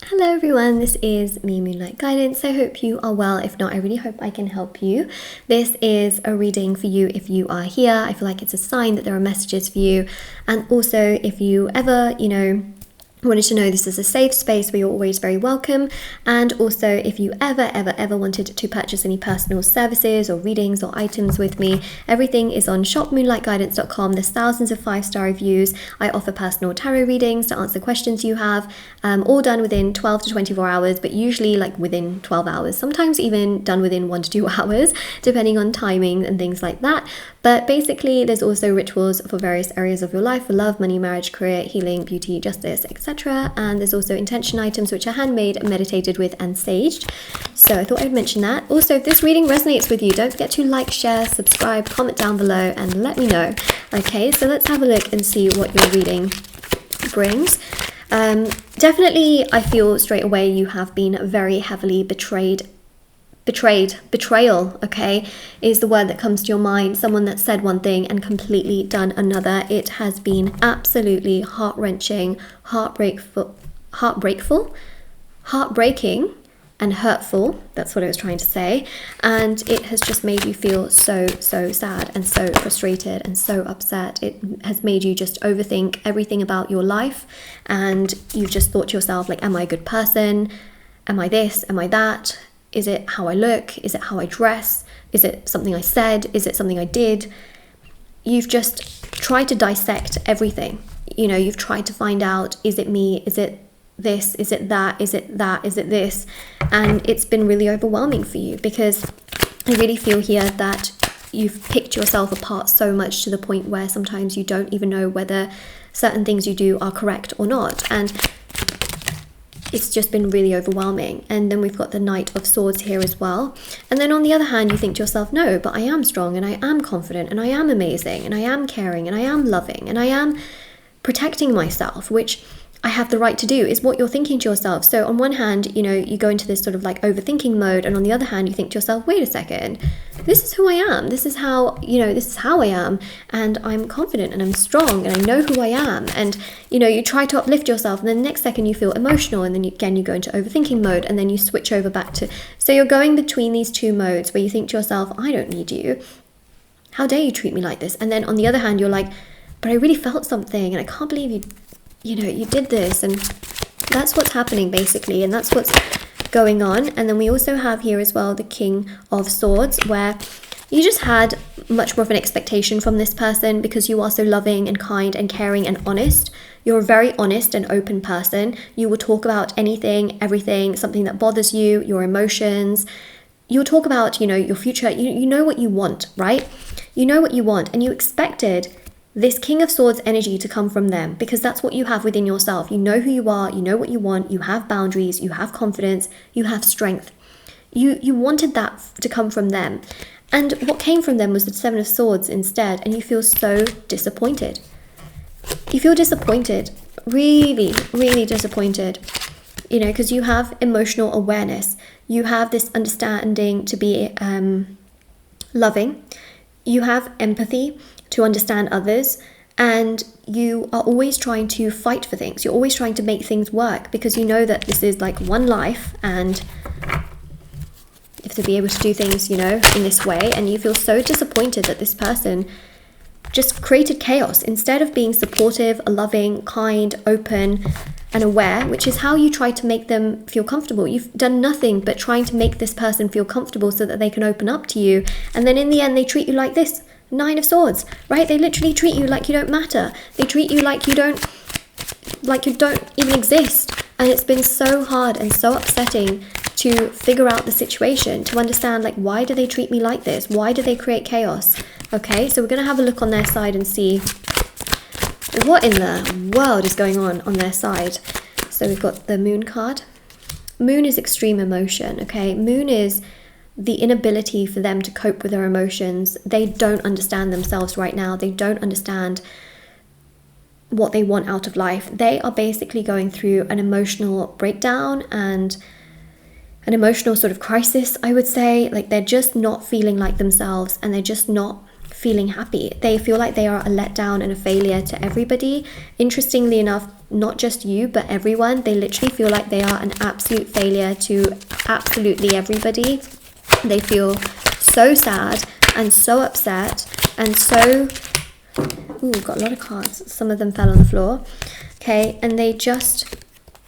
Hello everyone, this is me, Moonlight Guidance. I hope you are well. If not, I really hope I can help you. This is a reading for you if you are here. I feel like it's a sign that there are messages for you. And also, if you ever, wanted to know this is a safe space where you're always very welcome. And also, if you ever wanted to purchase any personal services or readings or items with me, everything is on shopmoonlightguidance.com. There's thousands of 5-star reviews. I offer personal tarot readings to answer questions you have, all done within 12 to 24 hours, but usually like within 12 hours, sometimes even done within 1 to 2 hours, depending on timing and things like that. But basically, there's also rituals for various areas of your life, for love, money, marriage, career, healing, beauty, justice, etc. And there's also intention items which are handmade, meditated with, and saged. So I thought I'd mention that. Also, if this reading resonates with you, don't forget to like, share, subscribe, comment down below, and let me know. Okay, so let's have a look and see what your reading brings. Definitely, I feel straight away you have been very heavily betrayal, okay, is the word that comes to your mind. Someone that said one thing and completely done another. It has been absolutely heart-wrenching, heartbreaking, and hurtful. That's what I was trying to say. And it has just made you feel so sad and so frustrated and so upset. It has made you just overthink everything about your life, and you've just thought to yourself, like, am I a good person? Am I this? Am I that? Is it how I look? Is it how I dress? Is it something I said? Is it something I did? You've just tried to dissect everything. You've tried to find out, is it me? Is it this? Is it that? Is it that? Is it this? And it's been really overwhelming for you, because I really feel here that you've picked yourself apart so much to the point where sometimes you don't even know whether certain things you do are correct or not. And it's just been really overwhelming. And then we've got the Knight of Swords here as well. And then on the other hand, you think to yourself, no, but I am strong and I am confident and I am amazing and I am caring and I am loving and I am protecting myself, which I have the right to do, is what you're thinking to yourself. So on one hand, you go into this sort of like overthinking mode, and on the other hand, you think to yourself, wait a second, this is who I am. This is how, this is how I am, and I'm confident and I'm strong and I know who I am. And, you try to uplift yourself, and then the next second you feel emotional, and then you go into overthinking mode, and then you switch over back to, so you're going between these two modes where you think to yourself, I don't need you. How dare you treat me like this? And then on the other hand, you're like, but I really felt something and I can't believe you did this. And that's what's happening basically, and that's what's going on. And then we also have here as well the King of Swords, where you just had much more of an expectation from this person because you are so loving and kind and caring and honest. You're a very honest and open person. You will talk about anything, everything, something that bothers you, your emotions. You'll talk about, your future. You know what you want, right? You know what you want, and you expected this King of Swords energy to come from them, because that's what you have within yourself. You know who you are, you know what you want, you have boundaries, you have confidence, you have strength. You wanted that to come from them. And what came from them was the Seven of Swords instead, and you feel so disappointed. You feel disappointed, really disappointed, because you have emotional awareness. You have this understanding to be loving. You have empathy to understand others, and you are always trying to fight for things. You're always trying to make things work, because you know that this is like one life, and you have to be able to do things, in this way. And you feel so disappointed that this person just created chaos instead of being supportive, loving, kind, open, and aware, which is how you try to make them feel comfortable. You've done nothing but trying to make this person feel comfortable so that they can open up to you. And then in the end, they treat you like this. 9 of Swords, right? They literally treat you like you don't matter. They treat you like you don't even exist. And it's been so hard and so upsetting to figure out the situation, to understand, like, why do they treat me like this? Why do they create chaos? Okay, so we're going to have a look on their side and see what in the world is going on their side. So we've got the Moon card. Moon is extreme emotion, okay? Moon is the inability for them to cope with their emotions. They don't understand themselves right now. They don't understand what they want out of life. They are basically going through an emotional breakdown and an emotional sort of crisis, I would say. Like, they're just not feeling like themselves, and they're just not feeling happy. They feel like they are a letdown and a failure to everybody. Interestingly enough, not just you, but everyone. They literally feel like they are an absolute failure to absolutely everybody. They feel so sad and so upset and so... Ooh, got a lot of cards. Some of them fell on the floor. Okay, and they just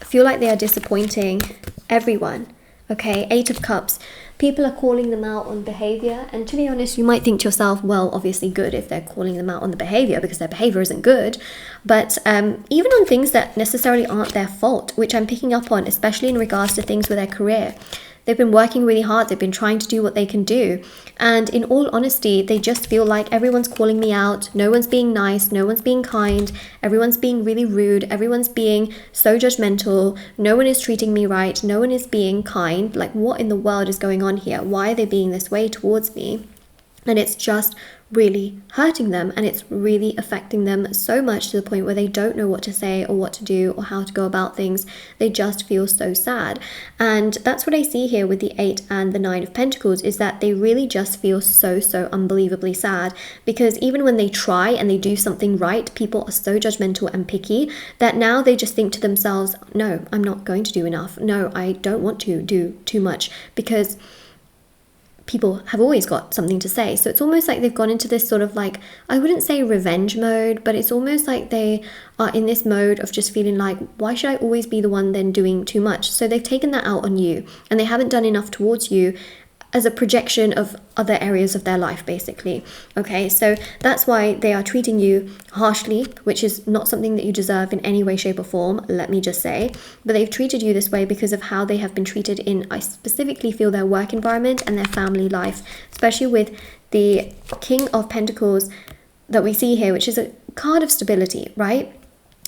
feel like they are disappointing everyone. Okay, 8 of Cups. People are calling them out on behavior, and to be honest, you might think to yourself, well, obviously good if they're calling them out on the behavior because their behavior isn't good, but even on things that necessarily aren't their fault, which I'm picking up on, especially in regards to things with their career. They've been working really hard. They've been trying to do what they can do. And in all honesty, they just feel like everyone's calling me out. No one's being nice. No one's being kind. Everyone's being really rude. Everyone's being so judgmental. No one is treating me right. No one is being kind. Like, what in the world is going on here? Why are they being this way towards me? And it's just really hurting them, and it's really affecting them so much to the point where they don't know what to say or what to do or how to go about things. They just feel so sad. And that's what I see here with the 8 and the 9 of Pentacles, is that they really just feel so unbelievably sad, because even when they try and they do something right, people are so judgmental and picky that now they just think to themselves, no, I'm not going to do enough. No, I don't want to do too much, because people have always got something to say. So it's almost like they've gone into this sort of like, I wouldn't say revenge mode, but it's almost like they are in this mode of just feeling like, why should I always be the one then doing too much? So they've taken that out on you, and they haven't done enough towards you as a projection of other areas of their life, basically. Okay, so that's why they are treating you harshly, which is not something that you deserve in any way, shape or form, let me just say. But they've treated you this way because of how they have been treated in, I specifically feel, their work environment and their family life, especially with the King of Pentacles that we see here, which is a card of stability, right?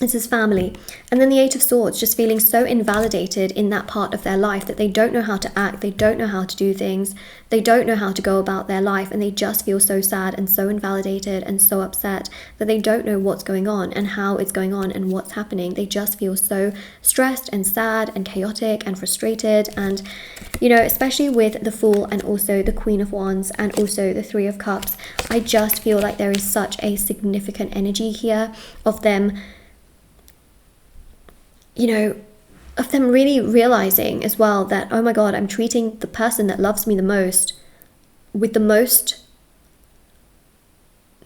This is family. And then the 8 of Swords, just feeling so invalidated in that part of their life that they don't know how to act, they don't know how to do things, they don't know how to go about their life, and they just feel so sad and so invalidated and so upset that they don't know what's going on and how it's going on and what's happening. They just feel so stressed and sad and chaotic and frustrated. And, you know, especially with the Fool and also the Queen of Wands and also the 3 of Cups, I just feel like there is such a significant energy here of them, you know, of them really realizing as well that, oh my God, I'm treating the person that loves me the most with the most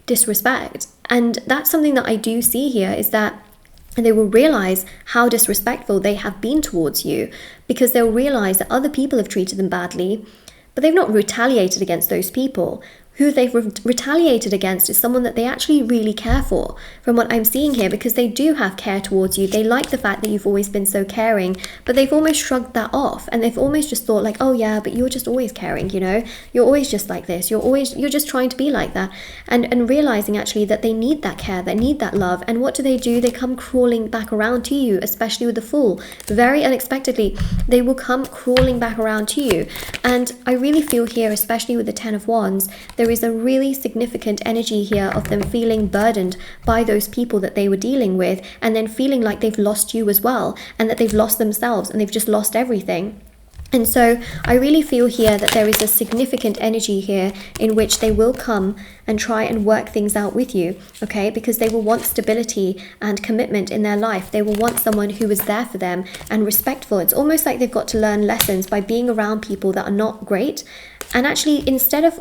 disrespect. And that's something that I do see here, is that they will realize how disrespectful they have been towards you, because they'll realize that other people have treated them badly, but they've not retaliated against those people. Who they've retaliated against is someone that they actually really care for, from what I'm seeing here, because they do have care towards you. They like the fact that you've always been so caring, but they've almost shrugged that off, and they've almost just thought like, oh yeah, but you're just always caring, you know, you're always just like this, you're just trying to be like that, and realizing actually that they need that care, they need that love. And what do? They come crawling back around to you, especially with the Fool. Very unexpectedly, they will come crawling back around to you. And I really feel here, especially with the 10 of Wands, there is a really significant energy here of them feeling burdened by those people that they were dealing with, and then feeling like they've lost you as well, and that they've lost themselves and they've just lost everything. And so I really feel here that there is a significant energy here in which they will come and try and work things out with you, okay? Because they will want stability and commitment in their life. They will want someone who is there for them and respectful. It's almost like they've got to learn lessons by being around people that are not great. And actually, instead of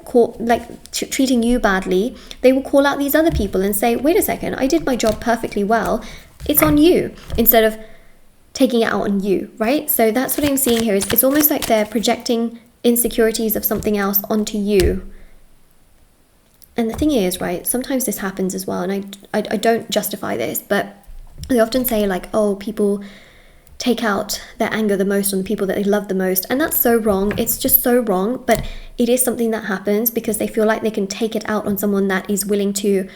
treating you badly, they will call out these other people and say, wait a second, I did my job perfectly well. It's on you, instead of taking it out on you, right? So that's what I'm seeing here. Is it's almost like they're projecting insecurities of something else onto you. And the thing is, right, sometimes this happens as well, and I don't justify this, but they often say like, oh, people take out their anger the most on the people that they love the most, and that's so wrong. It's just so wrong, but it is something that happens because they feel like they can take it out on someone that is willing to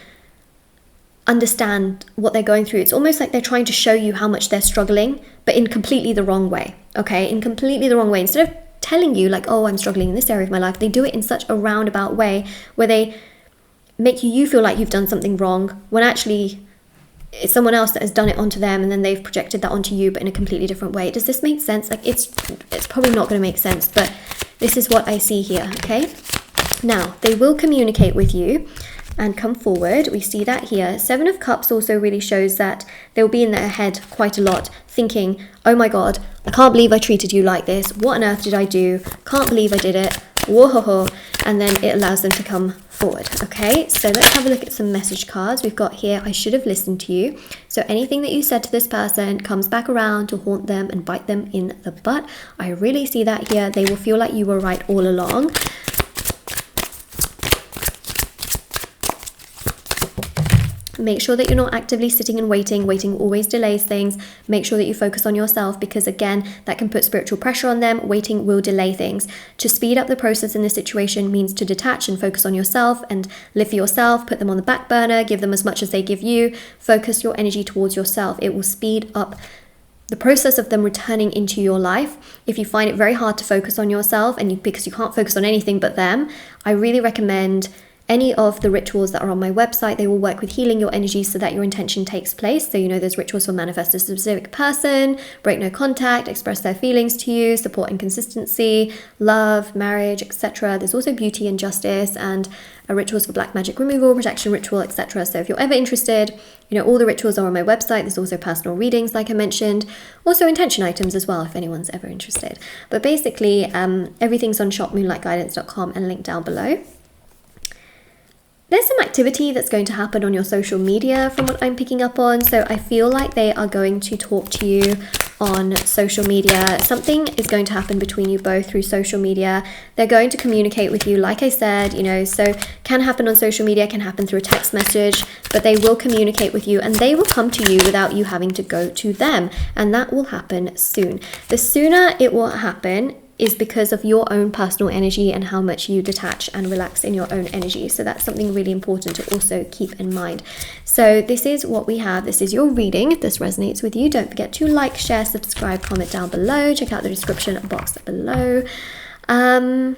understand what they're going through. It's almost like they're trying to show you how much they're struggling, but in completely the wrong way, okay? In completely the wrong way. Instead of telling you like, oh, I'm struggling in this area of my life, they do it in such a roundabout way where they make you feel like you've done something wrong, when actually it's someone else that has done it onto them, and then they've projected that onto you, but in a completely different way. Does this make sense? Like, it's probably not going to make sense, but this is what I see here, okay? Now, they will communicate with you, and come forward. We see that here. Seven of Cups also really shows that they'll be in their head quite a lot, thinking, oh my God, I can't believe I treated you like this. What on earth did I do? Can't believe I did it. Whoa. And then it allows them to come forward. Okay, so let's have a look at some message cards. We've got here, I should have listened to you. So anything that you said to this person comes back around to haunt them and bite them in the butt. I really see that here. They will feel like you were right all along. Make sure that you're not actively sitting and waiting. Waiting always delays things. Make sure that you focus on yourself, because again, that can put spiritual pressure on them. Waiting will delay things. To speed up the process in this situation means to detach and focus on yourself and live for yourself. Put them on the back burner. Give them as much as they give you. Focus your energy towards yourself. It will speed up the process of them returning into your life. If you find it very hard to focus on yourself because you can't focus on anything but them, I really recommend any of the rituals that are on my website. They will work with healing your energy so that your intention takes place. So, there's rituals for manifest a specific person, break no contact, express their feelings to you, support and consistency, love, marriage, etc. There's also beauty and justice, and rituals for black magic removal, protection ritual, etc. So if you're ever interested, all the rituals are on my website. There's also personal readings, like I mentioned, also intention items as well, if anyone's ever interested. But basically, everything's on shopmoonlightguidance.com and linked down below. There's some activity that's going to happen on your social media from what I'm picking up on. So I feel like they are going to talk to you on social media. Something is going to happen between you both through social media. They're going to communicate with you, like I said, so can happen on social media, can happen through a text message, but they will communicate with you and they will come to you without you having to go to them. And that will happen soon. The sooner it will happen is because of your own personal energy and how much you detach and relax in your own energy. So that's something really important to also keep in mind. So this is what we have. This is your reading. If this resonates with you, don't forget to like, share, subscribe, comment down below. Check out the description box below. I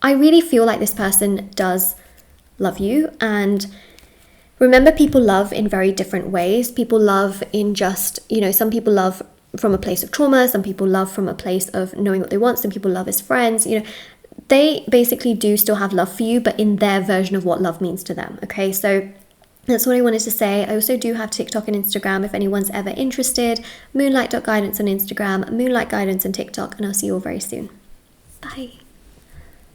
really feel like this person does love you, and remember, people love in very different ways. People love in just, some people love from a place of trauma, some people love from a place of knowing what they want, some people love as friends. They basically do still have love for you, but in their version of what love means to them. Okay, so that's what I wanted to say. I also do have TikTok and Instagram if anyone's ever interested. Moonlight.guidance on Instagram, Moonlight Guidance on TikTok, and I'll see you all very soon. Bye.